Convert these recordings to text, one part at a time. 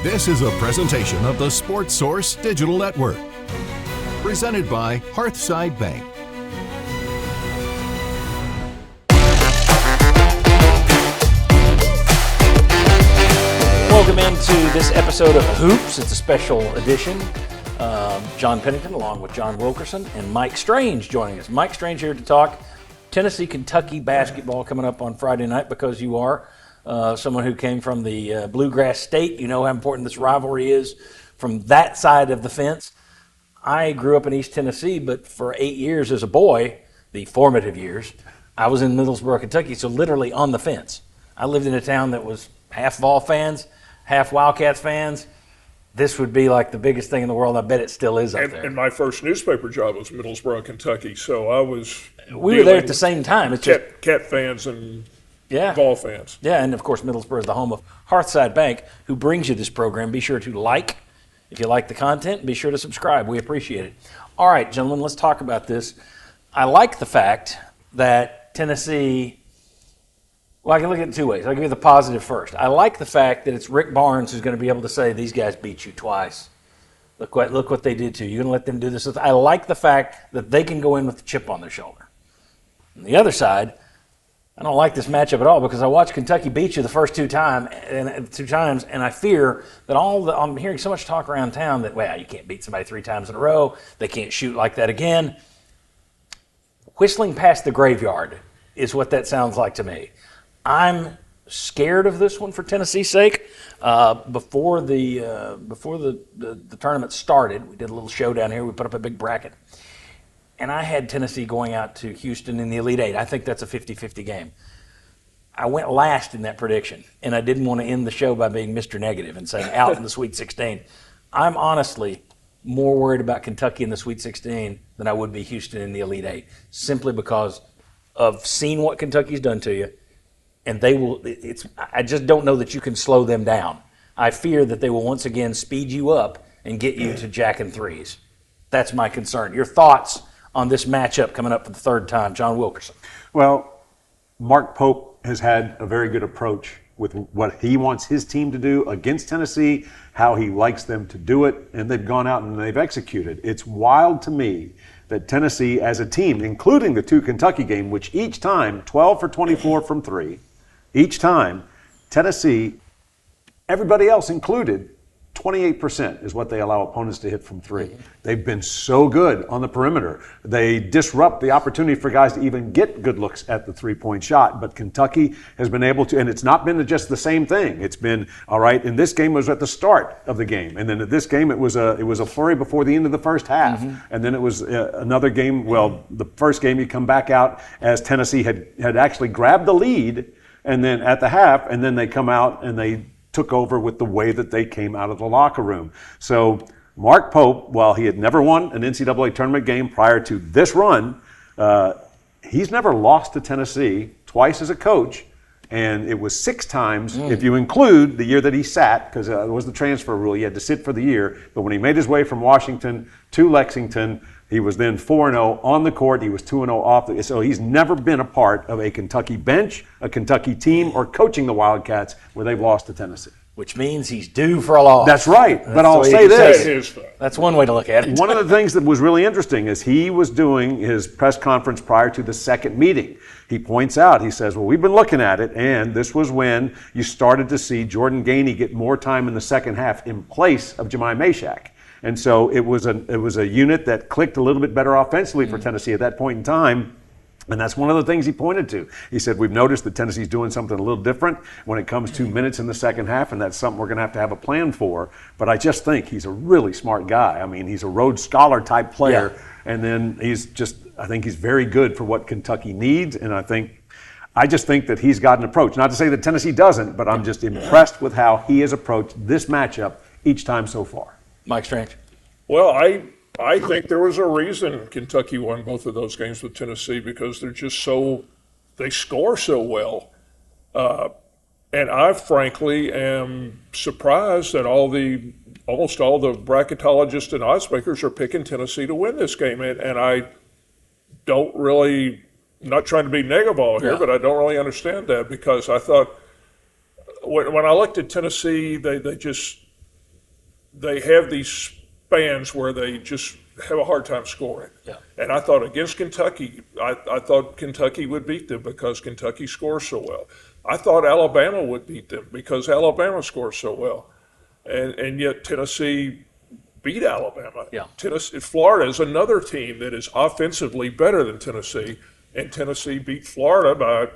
This is a presentation of the Sports Source Digital Network. Presented by Hearthside Bank. Welcome into this episode of Hoops. It's a special edition. John Pennington along with John Wilkerson and Mike Strange joining us. Mike Strange here to talk Tennessee, Kentucky basketball coming up on Friday night because you are someone who came from the Bluegrass State. You know how important this rivalry is from that side of the fence. I grew up in East Tennessee, but for 8 years as a boy, the formative years, I was in Middlesboro, Kentucky, so literally on the fence. I lived in a town that was half Vol fans, half Wildcats fans. This would be like the biggest thing in the world. I bet it still is up there. And my first newspaper job was Middlesboro, Kentucky, so I was we were there at the same time. It's Cat fans and Vol fans. Yeah, and of course Middlesboro is the home of Hearthside Bank, who brings you this program. Be sure to like if you like the content. Be sure to subscribe. We appreciate it. All right, gentlemen, let's talk about this. I like the fact that Tennessee. Well, I can look at it two ways. I'll give you the positive first. I like the fact that it's Rick Barnes who's going to be able to say, these guys beat you twice. Look what they did to you. You're going to let them do this. I like the fact that they can go in with a chip on their shoulder. On the other side, I don't like this matchup at all because I watched Kentucky beat you the first two times, and I fear that I'm hearing so much talk around town that, well, you can't beat somebody 3 times in a row. They can't shoot like that again. Whistling past the graveyard is what that sounds like to me. I'm scared of this one for Tennessee's sake. Before the tournament started, we did a little show down here. We put up a big bracket. And I had Tennessee going out to Houston in the Elite Eight. I think that's a 50-50 game. I went last in that prediction, and I didn't want to end the show by being Mr. Negative and saying out in the Sweet 16. I'm honestly more worried about Kentucky in the Sweet 16 than I would be Houston in the Elite Eight, simply because of seeing what Kentucky's done to you. And they will. I just don't know that you can slow them down. I fear that they will once again speed you up and get you to jacking threes. That's my concern. Your thoughts on this matchup coming up for the third time, John Wilkerson? Well, Mark Pope has had a very good approach with what he wants his team to do against Tennessee, how he likes them to do it, and they've gone out and they've executed. It's wild to me that Tennessee as a team, including the 2 Kentucky game, which each time 12 for 24 from 3, each time, Tennessee, everybody else included, 28% is what they allow opponents to hit from 3. They've been so good on the perimeter. They disrupt the opportunity for guys to even get good looks at the 3-point shot. But Kentucky has been able to, and it's not been just the same thing. It's been, all right, in this game it was at the start of the game. And then at this game it was a flurry before the end of the first half. And then it was another game, well, the first game you come back out as Tennessee had actually grabbed the lead and then at the half, and then they come out and they took over with the way that they came out of the locker room. So Mark Pope, while he had never won an NCAA tournament game prior to this run, he's never lost to Tennessee twice as a coach, and it was 6 times if you include the year that he sat, because it was the transfer rule. He had to sit for the year. But when he made his way from Washington to Lexington, he was then 4-0 on the court. He was 2-0 off. So he's never been a part of a Kentucky bench, a Kentucky team, or coaching the Wildcats where they've lost to Tennessee. Which means he's due for a loss. That's right. But I'll say this. That's one way to look at it. One of the things that was really interesting is he was doing his press conference prior to the second meeting. He points out, he says, well, we've been looking at it, and this was when you started to see Jordan Gainey get more time in the second half in place of Jemai Mashak. And so it was a unit that clicked a little bit better offensively for Tennessee at that point in time. And that's one of the things he pointed to. He said, we've noticed that Tennessee's doing something a little different when it comes to minutes in the second half, and that's something we're going to have a plan for. But I just think he's a really smart guy. I mean, he's a Rhodes Scholar type player. Yeah. And then I think he's very good for what Kentucky needs. And I just think that he's got an approach. Not to say that Tennessee doesn't, but I'm just impressed with how he has approached this matchup each time so far. Mike Strange. Well, I think there was a reason Kentucky won both of those games with Tennessee, because they score so well. And I frankly am surprised that almost all the bracketologists and odds makers are picking Tennessee to win this game. And I don't really, not trying to be negative all here, but I don't really understand that, because I thought when I looked at Tennessee, they just they have these spans where they just have a hard time scoring. Yeah. And I thought against Kentucky, I thought Kentucky would beat them because Kentucky scores so well. I thought Alabama would beat them because Alabama scores so well. And yet Tennessee beat Alabama. Yeah. Florida is another team that is offensively better than Tennessee, and Tennessee beat Florida by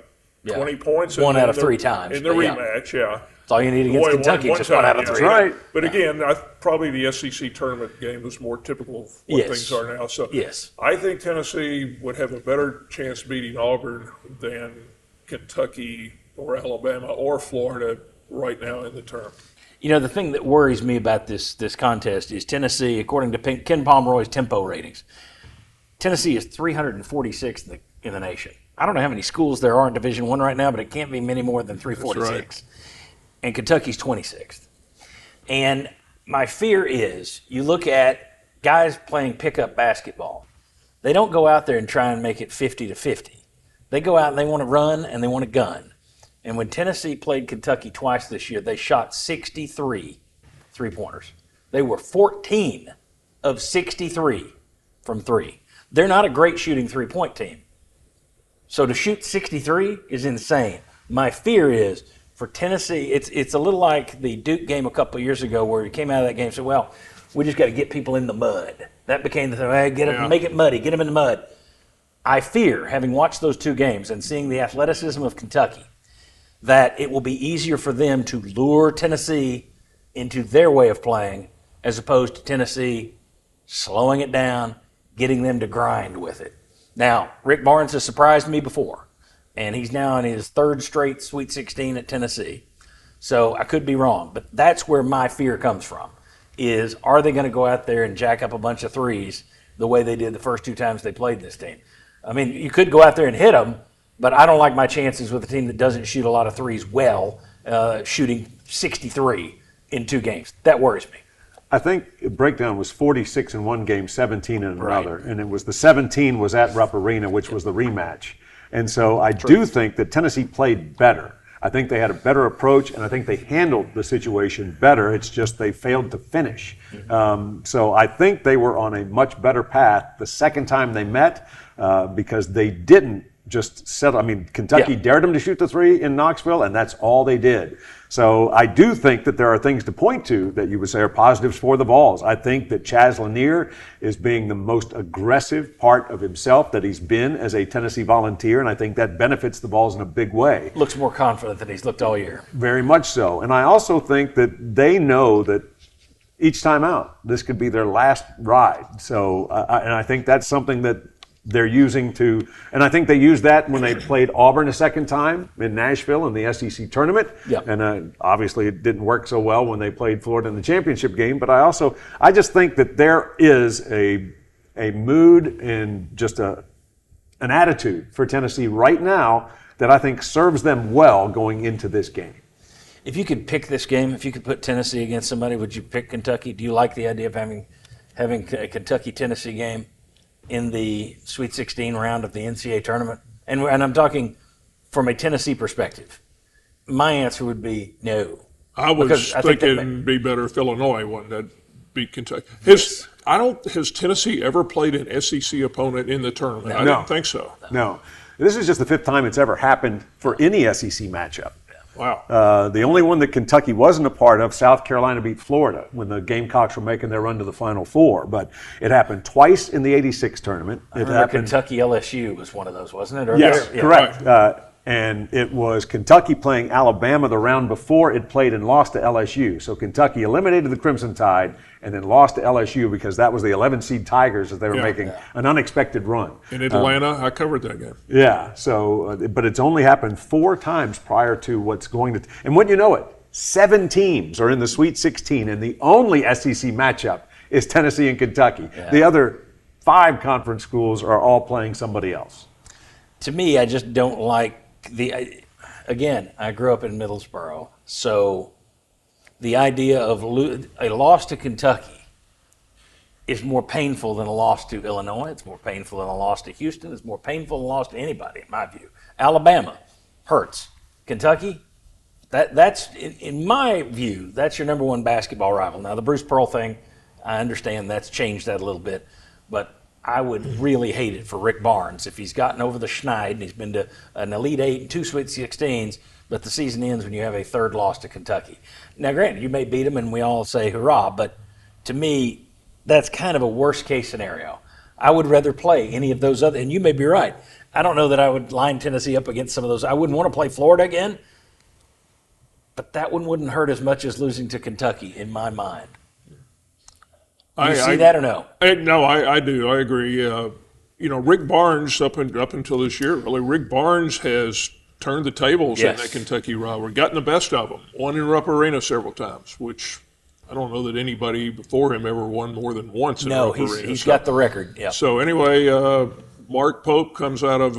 20 points. One out of 3 times. In the rematch, yeah. That's all you need against Kentucky, just one out of 3. Right. But again, probably the SEC tournament game was more typical of what things are now. So I think Tennessee would have a better chance beating Auburn than Kentucky or Alabama or Florida right now in the tournament. You know, the thing that worries me about this contest is Tennessee, according to Ken Pomeroy's tempo ratings, Tennessee is 346th in the nation. I don't know how many schools there are in Division I right now, but it can't be many more than 346. Right. And Kentucky's 26th. And my fear is you look at guys playing pickup basketball. They don't go out there and try and make it 50-50. They go out and they want to run and they want to gun. And when Tennessee played Kentucky twice this year, they shot 63 three-pointers. They were 14 of 63 from 3. They're not a great shooting three-point team. So to shoot 63 is insane. My fear is for Tennessee, it's a little like the Duke game a couple of years ago where you came out of that game and said, well, we just got to get people in the mud. That became the thing. Hey, make it muddy, get them in the mud. I fear, having watched those 2 games and seeing the athleticism of Kentucky, that it will be easier for them to lure Tennessee into their way of playing as opposed to Tennessee slowing it down, getting them to grind with it. Now, Rick Barnes has surprised me before, and he's now in his 3rd straight Sweet 16 at Tennessee. So I could be wrong, but that's where my fear comes from, is are they going to go out there and jack up a bunch of threes the way they did the first 2 times they played this team? I mean, you could go out there and hit them, but I don't like my chances with a team that doesn't shoot a lot of threes well, shooting 63 in 2 games. That worries me. I think the breakdown was 46 in one game, 17 in another. And it was the 17 was at Rupp Arena, which was the rematch. And so I do think that Tennessee played better. I think they had a better approach, and I think they handled the situation better. It's just they failed to finish. So I think they were on a much better path the second time they met because they didn't just settle. I mean, Kentucky dared them to shoot the 3 in Knoxville, and that's all they did. So I do think that there are things to point to that you would say are positives for the Vols. I think that Chaz Lanier is being the most aggressive part of himself that he's been as a Tennessee Volunteer, and I think that benefits the Vols in a big way. Looks more confident than he's looked all year. Very much so. And I also think that they know that each time out, this could be their last ride. So, and I think that's something that they're using to, and I think they used that when they played Auburn a second time in Nashville in the SEC tournament. Yep. And obviously it didn't work so well when they played Florida in the championship game. But I just think that there is a mood and just an attitude for Tennessee right now that I think serves them well going into this game. If you could pick this game, if you could put Tennessee against somebody, would you pick Kentucky? Do you like the idea of having a Kentucky-Tennessee game in the Sweet 16 round of the NCAA tournament? And I'm talking from a Tennessee perspective. My answer would be no. I was thinking it'd be better if Illinois won that beat Kentucky. Has Tennessee ever played an SEC opponent in the tournament? No. I didn't think so. No. This is just the 5th time it's ever happened for any SEC matchup. Wow. The only one that Kentucky wasn't a part of, South Carolina beat Florida when the Gamecocks were making their run to the Final Four. But it happened twice in the '86 tournament. Kentucky LSU was one of those, wasn't it? Yes, correct. Right. And it was Kentucky playing Alabama the round before it played and lost to LSU. So Kentucky eliminated the Crimson Tide and then lost to LSU because that was the 11-seed Tigers as they were making an unexpected run. In Atlanta, I covered that game. Yeah, so, but it's only happened 4 times prior to what's going to, and wouldn't you know it, 7 teams are in the Sweet 16, and the only SEC matchup is Tennessee and Kentucky. Yeah. The other 5 conference schools are all playing somebody else. To me, I just don't like again, I grew up in Middlesboro, so the idea of a loss to Kentucky is more painful than a loss to Illinois. It's more painful than a loss to Houston. It's more painful than a loss to anybody, in my view. Alabama hurts. Kentucky, That's in my view, that's your number one basketball rival. Now the Bruce Pearl thing, I understand that's changed that a little bit, but I would really hate it for Rick Barnes if he's gotten over the schneid and he's been to an Elite Eight and 2 Sweet 16s, but the season ends when you have a third loss to Kentucky. Now granted, you may beat them and we all say hurrah, but to me, that's kind of a worst case scenario. I would rather play any of those other, and you may be right. I don't know that I would line Tennessee up against some of those. I wouldn't want to play Florida again, but that one wouldn't hurt as much as losing to Kentucky in my mind. Do you see that or no? No, I do. I agree. Rick Barnes, up until this year, really, Rick Barnes has turned the tables in that Kentucky rivalry, gotten the best of them, won in Rupp Arena several times, which I don't know that anybody before him ever won more than once in Rupp Arena. No, he's got the record. Yeah. So anyway, Mark Pope comes out of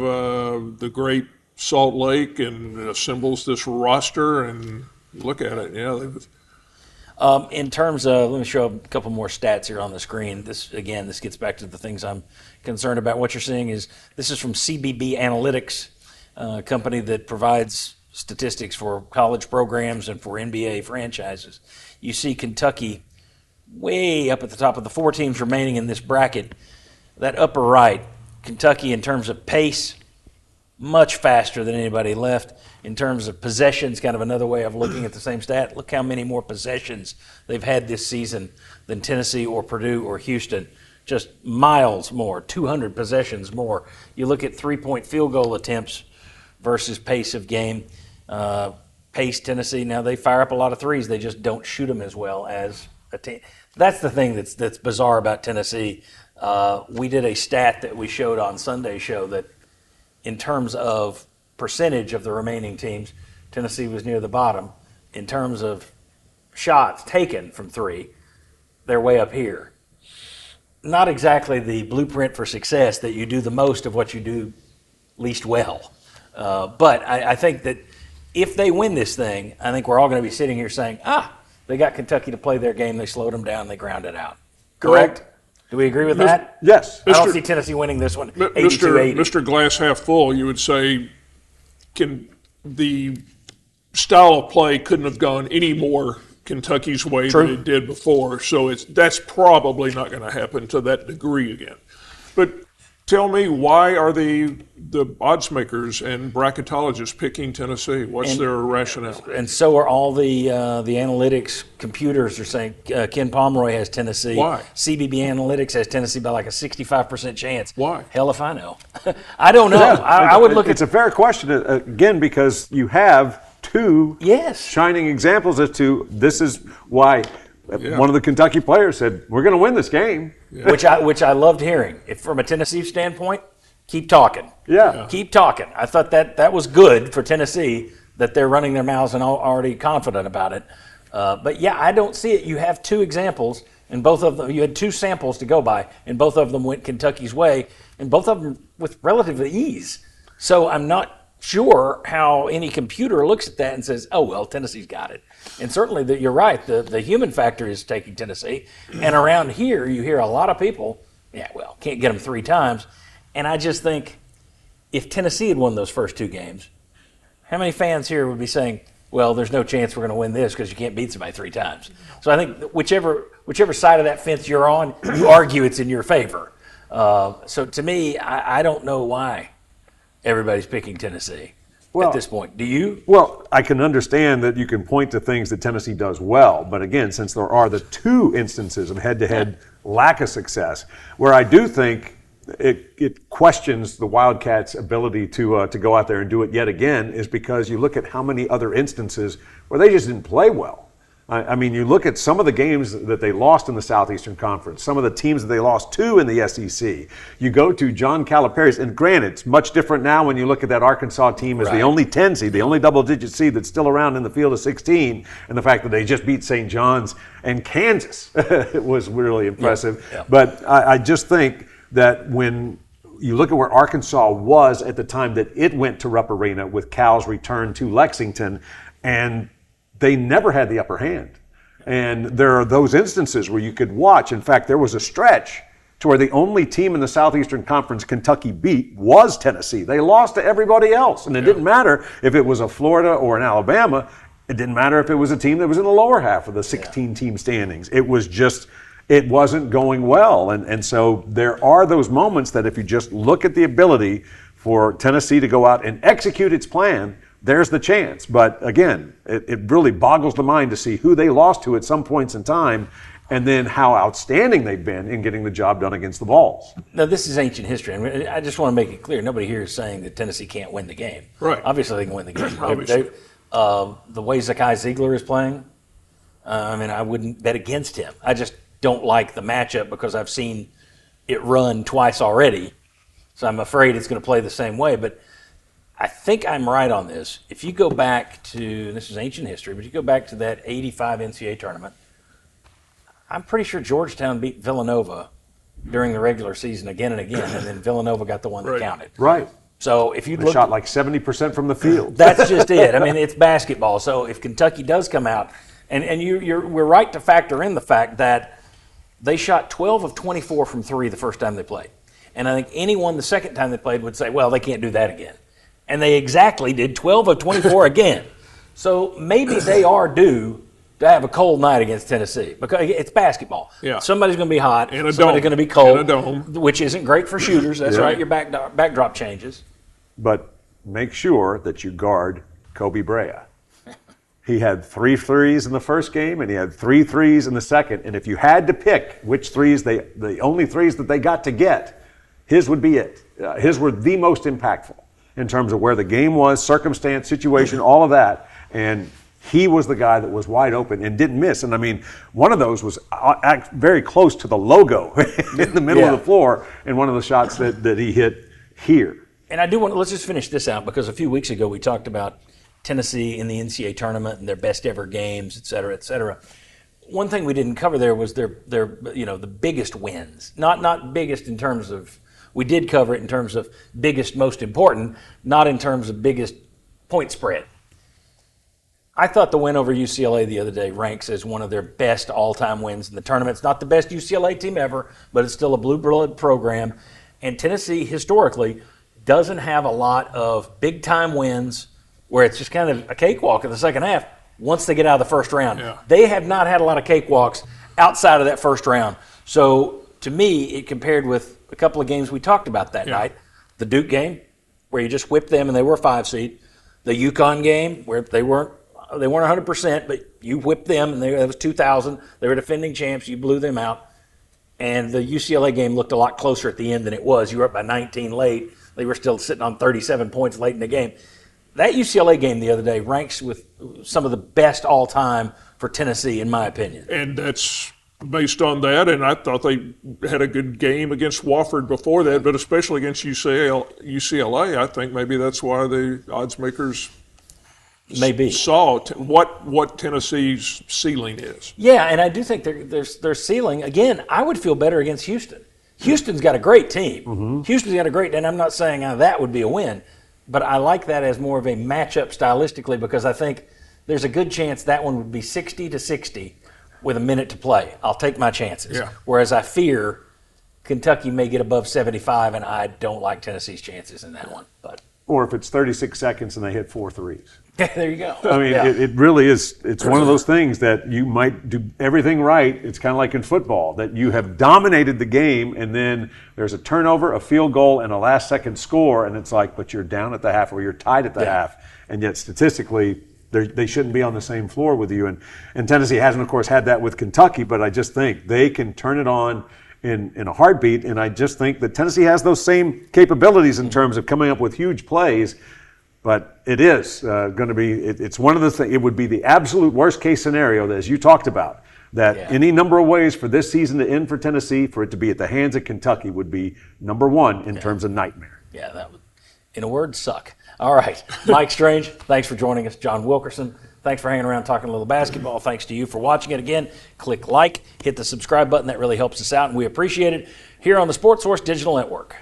the great Salt Lake and assembles this roster, and look at it. Yeah. In terms of, let me show a couple more stats here on the screen. This gets back to the things I'm concerned about. What you're seeing is this is from CBB Analytics, a company that provides statistics for college programs and for NBA franchises. You see Kentucky way up at the top of the 4 teams remaining in this bracket. That upper right, Kentucky in terms of pace, much faster than anybody left. In terms of possessions, kind of another way of looking at the same stat. Look how many more possessions they've had this season than Tennessee or Purdue or Houston. Just miles more, 200 possessions more. You look at 3-point field goal attempts versus pace of game. Pace, Tennessee, now they fire up a lot of threes. They just don't shoot them as well as a team. That's the thing that's bizarre about Tennessee. We did a stat that we showed on Sunday's show that in terms of percentage of the remaining teams, Tennessee was near the bottom. In terms of shots taken from 3, they're way up here. Not exactly the blueprint for success that you do the most of what you do least well. But I think that if they win this thing, I think we're all going to be sitting here saying, they got Kentucky to play their game, they slowed them down, they ground it out. Correct? Well, do we agree with that? Yes. I don't see Tennessee winning this one 82-80. Mr. Glass half full, you would say, the style of play couldn't have gone any more Kentucky's way than it did before. So that's probably not going to happen to that degree again. But tell me, why are the odds makers and bracketologists picking Tennessee? What's their rationale? And so are all the analytics computers are saying Ken Pomeroy has Tennessee. Why? CBB Analytics has Tennessee by like a 65% chance. Why? Hell if I know. I don't know. Yeah, I would look at. It's a fair question, again, because you have 2 shining examples as to this is why. One of the Kentucky players said, "We're going to win this game," which I loved hearing. If from a Tennessee standpoint, keep talking. Yeah, keep talking. I thought that was good for Tennessee that they're running their mouths and already confident about it. But yeah, I don't see it. You have 2 examples, and both of them you had 2 samples to go by, and both of them went Kentucky's way, and both of them with relative ease. So I'm not sure how any computer looks at that and says, "Oh well, Tennessee's got it." And certainly, you're right. The human factor is taking Tennessee. And around here, you hear a lot of people, can't get them 3 times. And I just think if Tennessee had won those first 2 games, how many fans here would be saying, well, there's no chance we're going to win this because you can't beat somebody 3 times. So I think whichever side of that fence you're on, you argue it's in your favor. So to me, I don't know why everybody's picking Tennessee. At this point. Do you? Well, I can understand that you can point to things that Tennessee does well, but again, since there are the 2 instances of head-to-head lack of success, where I do think it questions the Wildcats' ability to go out there and do it yet again, is because you look at how many other instances where they just didn't play well. I mean, you look at some of the games that they lost in the Southeastern Conference, some of the teams that they lost to in the SEC. You go to John Calipari's, and granted, it's much different now when you look at that Arkansas team as the only 10 seed, the only double-digit seed that's still around in the field of 16, and the fact that they just beat St. John's and Kansas was really impressive. Yeah. But I just think that when you look at where Arkansas was at the time that it went to Rupp Arena with Cal's return to Lexington, and they never had the upper hand. And there are those instances where you could watch. In fact, there was a stretch to where the only team in the Southeastern Conference Kentucky beat was Tennessee. They lost to everybody else. And it didn't matter if it was a Florida or an Alabama. It didn't matter if it was a team that was in the lower half of the 16-team standings. It was just, it wasn't going well. And so there are those moments that if you just look at the ability for Tennessee to go out and execute its plan, there's the chance. But again, it really boggles the mind to see who they lost to at some points in time and then how outstanding they've been in getting the job done against the Vols. Now, this is ancient history. I mean, I just want to make it clear. Nobody here is saying that Tennessee can't win the game. Right. Obviously, they can win the game. Obviously. The way Zakai Zeigler is playing, I mean, I wouldn't bet against him. I just don't like the matchup because I've seen it run twice already. So I'm afraid it's going to play the same way. But I think I'm right on this. If you go back to, this is ancient history, but you go back to that 85 NCAA tournament, I'm pretty sure Georgetown beat Villanova during the regular season again and again, and then Villanova got the one that counted. Right. So if you They shot like 70% from the field. that's just it. I mean, it's basketball. So if Kentucky does come out, and we're right to factor in the fact that they shot 12 of 24 from three the first time they played. And I think anyone the second time they played would say, well, they can't do that again. And they exactly did 12 of 24 again. So maybe they are due to have a cold night against Tennessee because it's basketball. Yeah. Somebody's going to be hot. Somebody's going to be cold. In a dome. Which isn't great for shooters. That's right. Your backdrop changes. But make sure that you guard Kobe Brea. He had 3 threes in the first game, and he had 3 threes in the second. And if you had to pick which threes the only threes that they got to get, his would be it. His were the most impactful in terms of where the game was, circumstance, situation, all of that. And he was the guy that was wide open and didn't miss. And I mean, one of those was very close to the logo in the middle of the floor in one of the shots that he hit here. And I do want to, let's just finish this out because a few weeks ago we talked about Tennessee in the NCAA tournament and their best ever games, et cetera, et cetera. One thing we didn't cover there was their the biggest wins. Not biggest in terms of, we did cover it in terms of biggest, most important, not in terms of biggest point spread. I thought the win over UCLA the other day ranks as one of their best all-time wins in the tournament. It's not the best UCLA team ever, but it's still a blue blood program. And Tennessee, historically, doesn't have a lot of big-time wins where it's just kind of a cakewalk in the second half once they get out of the first round. Yeah. They have not had a lot of cakewalks outside of that first round. So, to me, it compared with a couple of games we talked about that night. The Duke game, where you just whipped them and they were a 5 seed. The UConn game, where they weren't 100%, but you whipped them, and that was 2000. They were defending champs. You blew them out. And the UCLA game looked a lot closer at the end than it was. You were up by 19 late. They were still sitting on 37 points late in the game. That UCLA game the other day ranks with some of the best all time for Tennessee, in my opinion. And that's based on that, and I thought they had a good game against Wofford before that, but especially against UCLA, I think maybe that's why the odds makers Maybe saw what Tennessee's ceiling is. Yeah, and I do think their ceiling, again, I would feel better against Houston. Houston's got a great team. Mm-hmm. Houston's got a great, and I'm not saying that would be a win, but I like that as more of a matchup stylistically because I think there's a good chance that one would be 60-60 with a minute to play. I'll take my chances. Yeah. Whereas I fear Kentucky may get above 75, and I don't like Tennessee's chances in that one. Or if it's 36 seconds and they hit 4 threes. There you go. I mean, it really is. It's one of those things that you might do everything right. It's kind of like in football, that you have dominated the game, and then there's a turnover, a field goal, and a last-second score, and it's like, but you're down at the half or you're tied at the half, and yet statistically they shouldn't be on the same floor with you. And Tennessee hasn't, of course, had that with Kentucky, but I just think they can turn it on in a heartbeat, and I just think that Tennessee has those same capabilities in terms of coming up with huge plays. But it is going to be, it's one of the things, it would be the absolute worst case scenario, that, as you talked about, that any number of ways for this season to end for Tennessee, for it to be at the hands of Kentucky, would be number one in terms of nightmare. Yeah, that would, in a word, suck. All right, Mike Strange, thanks for joining us. John Wilkerson, thanks for hanging around talking a little basketball. Thanks to you for watching it again. Click like, hit the subscribe button. That really helps us out, and we appreciate it here on the Sports Source Digital Network.